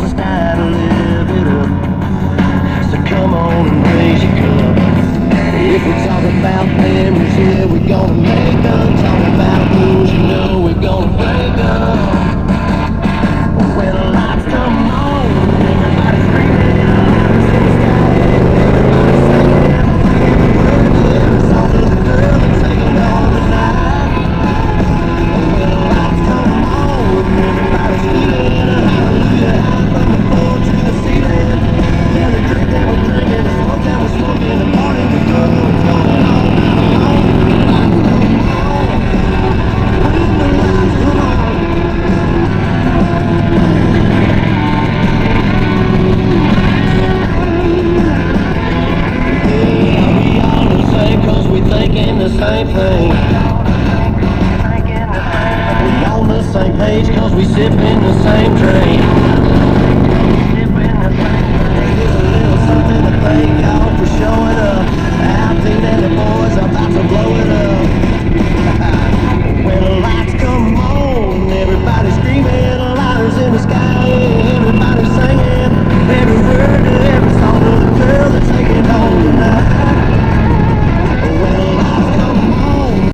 it's time to live it up. So come on and raise your cup. If we talk about memories, yeah, we're gonna make them. Talk about moves, you know we're gonna break them. When the lights come on, everybody's screaming out in the sky. Everybody's singing, every word, every song to the girl and take it home tonight. When the lights come on, everybody's feeling a hallelujah high from the floor to the ceiling. Yeah, the drink that we're drinking, the smoke that we're smoking, the party we're going, it's going on and on. When the lights come on, when the lights come on. Cause we thinking the same thing. We on the same page cause we sipping the same drink.